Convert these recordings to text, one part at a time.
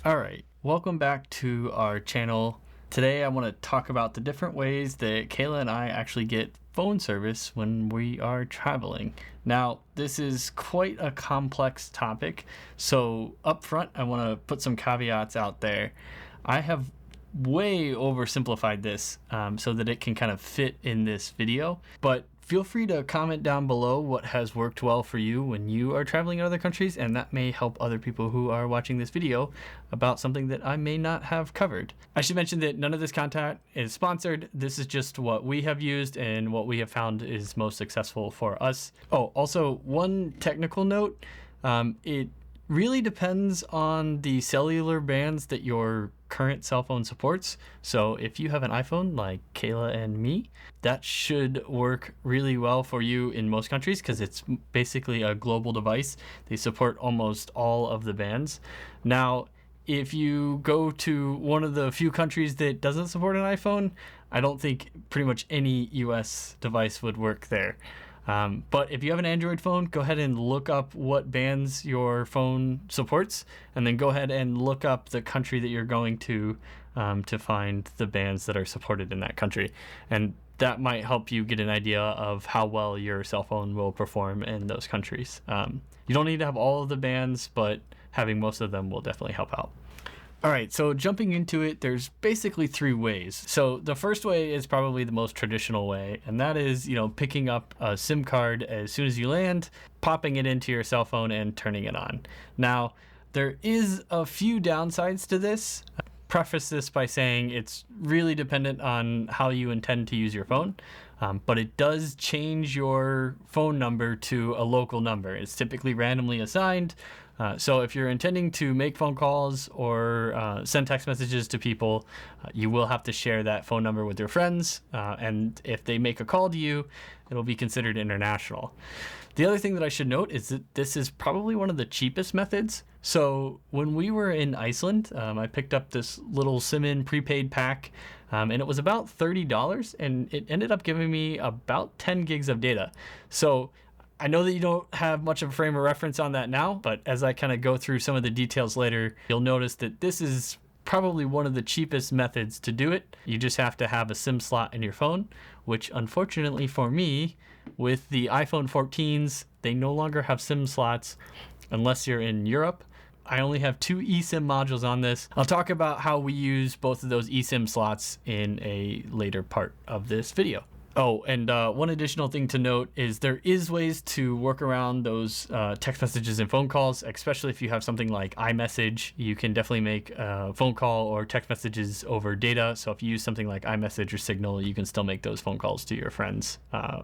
All right, welcome back to our channel. Today I want to talk about the different ways that Kayla and I actually get phone service when we are traveling. Now, this is quite a complex topic, so up front I want to put some caveats out there. I have way oversimplified this so that it can kind of fit in this video, but feel free to comment down below what has worked well for you when you are traveling in other countries, and that may help other people who are watching this video about something that I may not have covered. I should mention that none of this content is sponsored. This is just what we have used and what we have found is most successful for us. Oh, also one technical note, it really depends on the cellular bands that your current cell phone supports. So if you have an iPhone like Kayla and me, that should work really well for you in most countries because it's basically a global device. They support almost all of the bands. Now, if you go to one of the few countries that doesn't support an iPhone, I don't think pretty much any US device would work there. But if you have an Android phone, go ahead and look up what bands your phone supports, and then go ahead and look up the country that you're going to find the bands that are supported in that country. And that might help you get an idea of how well your cell phone will perform in those countries. You don't need to have all of the bands, but having most of them will definitely help out. All right, so jumping into it, there's basically three ways. So the first way is probably the most traditional way, and that is, picking up a SIM card as soon as you land, popping it into your cell phone and turning it on. Now, there is a few downsides to this. Preface this by saying it's really dependent on how you intend to use your phone, but it does change your phone number to a local number. It's typically randomly assigned. So if you're intending to make phone calls or send text messages to people, you will have to share that phone number with your friends. And if they make a call to you, it'll be considered international. The other thing that I should note is that this is probably one of the cheapest methods. So when we were in Iceland, I picked up this little SIM-in prepaid pack, and it was about $30, and it ended up giving me about 10 gigs of data. So I know that you don't have much of a frame of reference on that now, but as I kind of go through some of the details later, you'll notice that this is probably one of the cheapest methods to do it. You just have to have a SIM slot in your phone, which unfortunately for me, with the iPhone 14s, they no longer have SIM slots unless you're in Europe. I only have 2 eSIM modules on this. I'll talk about how we use both of those eSIM slots in a later part of this video. Oh, and one additional thing to note is there is ways to work around those text messages and phone calls, especially if you have something like iMessage. You can definitely make a phone call or text messages over data. So if you use something like iMessage or Signal, you can still make those phone calls to your friends,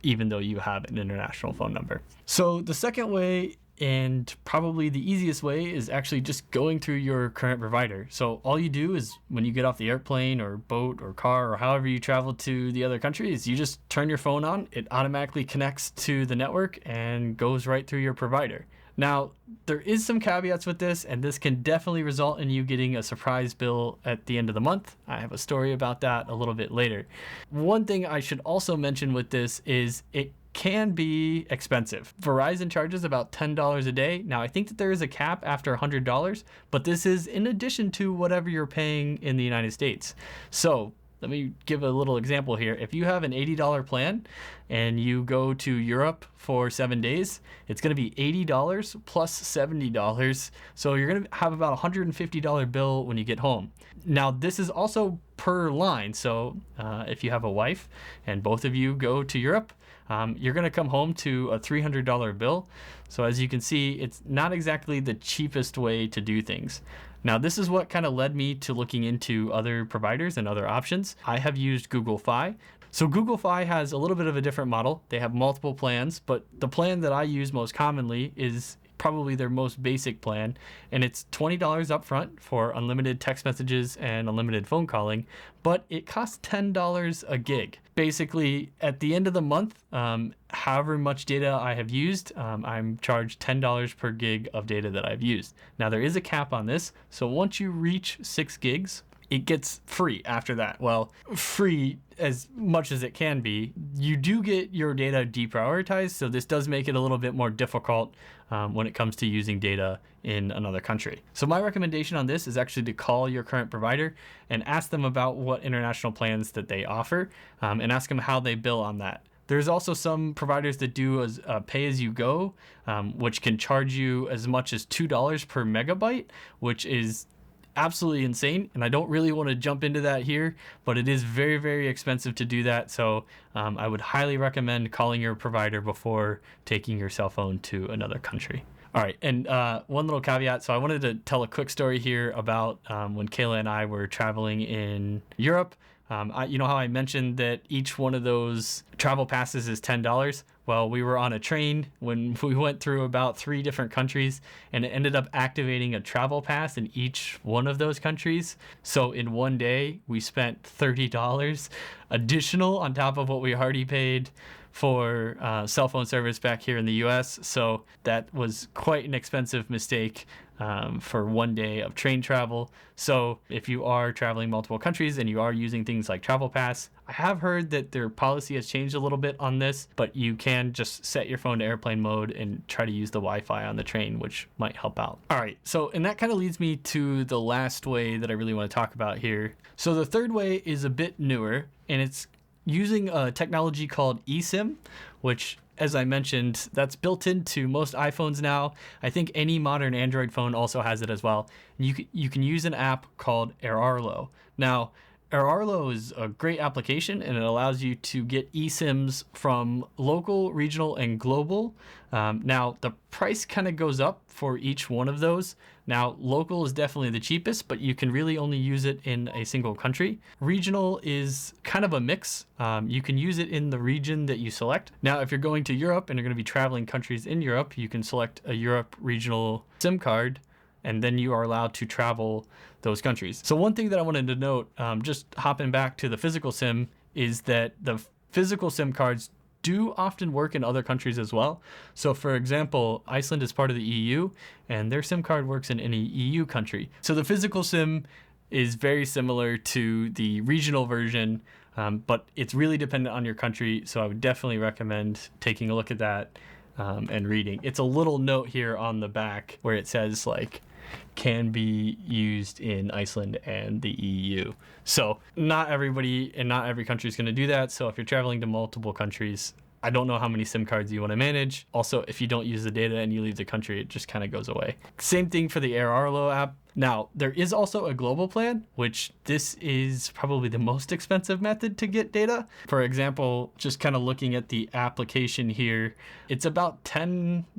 even though you have an international phone number. So the second way, and probably the easiest way, is actually just going through your current provider. So all you do is when you get off the airplane or boat or car or however you travel to the other countries, you just turn your phone on, it automatically connects to the network and goes right through your provider. Now, there is some caveats with this, and this can definitely result in you getting a surprise bill at the end of the month. I have a story about that a little bit later. One thing I should also mention with this is it can be expensive. Verizon charges about $10 a day. Now, I think that there is a cap after $100, but this is in addition to whatever you're paying in the United States. So let me give a little example here. If you have an $80 plan and you go to Europe for 7 days, it's going to be $80 plus $70. So you're going to have about a $150 bill when you get home. Now, this is also per line. So if you have a wife and both of you go to Europe, you're going to come home to a $300 bill. So as you can see, it's not exactly the cheapest way to do things. Now, this is what kind of led me to looking into other providers and other options. I have used Google Fi. So Google Fi has a little bit of a different model. They have multiple plans, but the plan that I use most commonly is probably their most basic plan, and it's $20 up front for unlimited text messages and unlimited phone calling, but it costs $10 a gig. Basically, at the end of the month, however much data I have used, I'm charged $10 per gig of data that I've used. Now, there is a cap on this, so once you reach 6 gigs, it gets free after that. Well, free as much as it can be. You do get your data deprioritized, so this does make it a little bit more difficult when it comes to using data in another country. So my recommendation on this is actually to call your current provider and ask them about what international plans that they offer, and ask them how they bill on that. There's also some providers that do a pay-as-you-go, which can charge you as much as $2 per megabyte, which is absolutely insane, and I don't really want to jump into that here, but it is very, very expensive to do that. So I would highly recommend calling your provider before taking your cell phone to another country. All right, and one little caveat. So I wanted to tell a quick story here about when Kayla and I were traveling in Europe. You know how I mentioned that each one of those travel passes is $10? Well, we were on a train when we went through about 3 different countries, and it ended up activating a travel pass in each one of those countries. So in one day, we spent $30 additional on top of what we already paid for cell phone service back here in the US. So that was quite an expensive mistake for one day of train travel. So if you are traveling multiple countries and you are using things like Travel Pass, I have heard that their policy has changed a little bit on this, but you can just set your phone to airplane mode and try to use the Wi-Fi on the train, which might help out. All right, so and that kind of leads me to the last way that I really want to talk about here. So the third way is a bit newer, and it's using a technology called eSIM, which, as I mentioned, that's built into most iPhones now. I think any modern Android phone also has it as well. You can use an app called AirArlo. Now, AirArlo is a great application, and it allows you to get eSIMs from local, regional, and global. Now, the price kind of goes up for each one of those. Now, local is definitely the cheapest, but you can really only use it in a single country. Regional is kind of a mix. You can use it in the region that you select. Now, if you're going to Europe and you're going to be traveling countries in Europe, you can select a Europe regional SIM card, and then you are allowed to travel those countries. So one thing that I wanted to note, just hopping back to the physical SIM, is that the physical SIM cards do often work in other countries as well. So for example, Iceland is part of the EU, and their SIM card works in any EU country. So the physical SIM is very similar to the regional version, but it's really dependent on your country. So I would definitely recommend taking a look at that and reading. It's a little note here on the back where it says like, can be used in Iceland and the EU. So not everybody and not every country is going to do that. So if you're traveling to multiple countries, I don't know how many SIM cards you want to manage. Also, if you don't use the data and you leave the country, it just kind of goes away. Same thing for the AirArlo app. Now, there is also a global plan, which this is probably the most expensive method to get data. For example, just kind of looking at the application here, it's about $9-ish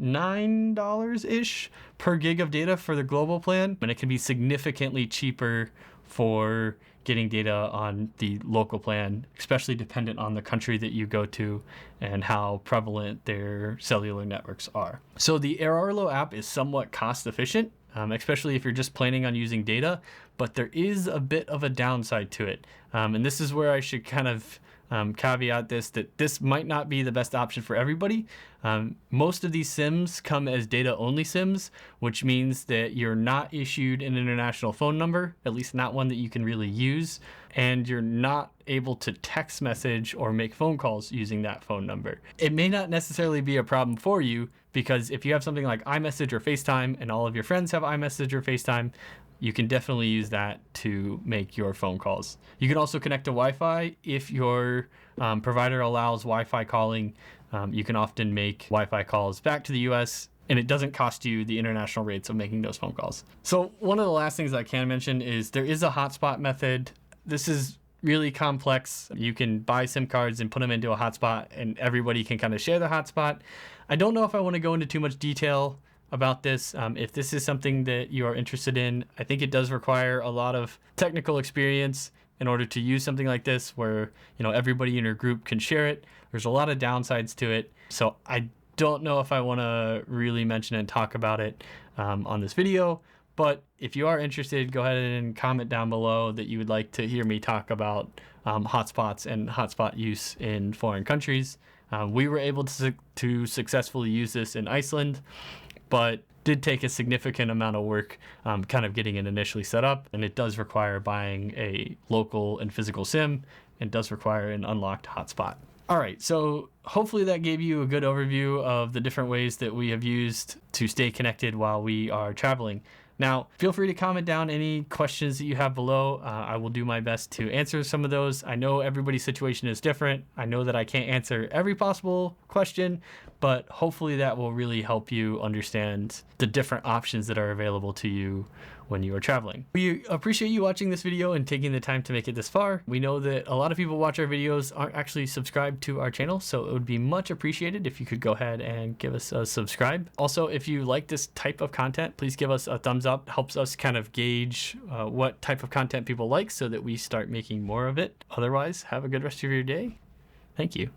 per gig of data for the global plan, and it can be significantly cheaper for getting data on the local plan, especially dependent on the country that you go to and how prevalent their cellular networks are. So the AirArlo app is somewhat cost efficient, especially if you're just planning on using data, but there is a bit of a downside to it. And this is where I should kind of caveat this, that this might not be the best option for everybody. Most of these SIMs come as data-only SIMs, which means that you're not issued an international phone number, at least not one that you can really use, and you're not able to text message or make phone calls using that phone number. It may not necessarily be a problem for you, because if you have something like iMessage or FaceTime and all of your friends have iMessage or FaceTime, you can definitely use that to make your phone calls. You can also connect to Wi-Fi. If your provider allows Wi-Fi calling, you can often make Wi-Fi calls back to the US, and it doesn't cost you the international rates of making those phone calls. So one of the last things I can mention is there is a hotspot method. This is really complex. You can buy SIM cards and put them into a hotspot, and everybody can kind of share the hotspot. I don't know if I want to go into too much detail about this. If this is something that you are interested in, I think it does require a lot of technical experience in order to use something like this where, you know, everybody in your group can share it. There's a lot of downsides to it. So I don't know if I want to really mention and talk about it on this video. But if you are interested, go ahead and comment down below that you would like to hear me talk about hotspots and hotspot use in foreign countries. We were able to successfully use this in Iceland, but did take a significant amount of work kind of getting it initially set up, and it does require buying a local and physical SIM, and does require an unlocked hotspot. All right, so hopefully that gave you a good overview of the different ways that we have used to stay connected while we are traveling. Now, feel free to comment down any questions that you have below. I will do my best to answer some of those. I know everybody's situation is different. I know that I can't answer every possible question, but hopefully that will really help you understand the different options that are available to you when you are traveling. We appreciate you watching this video and taking the time to make it this far. We know that a lot of people watch our videos aren't actually subscribed to our channel, so it would be much appreciated if you could go ahead and give us a subscribe. Also, if you like this type of content, please give us a thumbs up. It helps us kind of gauge what type of content people like so that we start making more of it. Otherwise, have a good rest of your day. Thank you.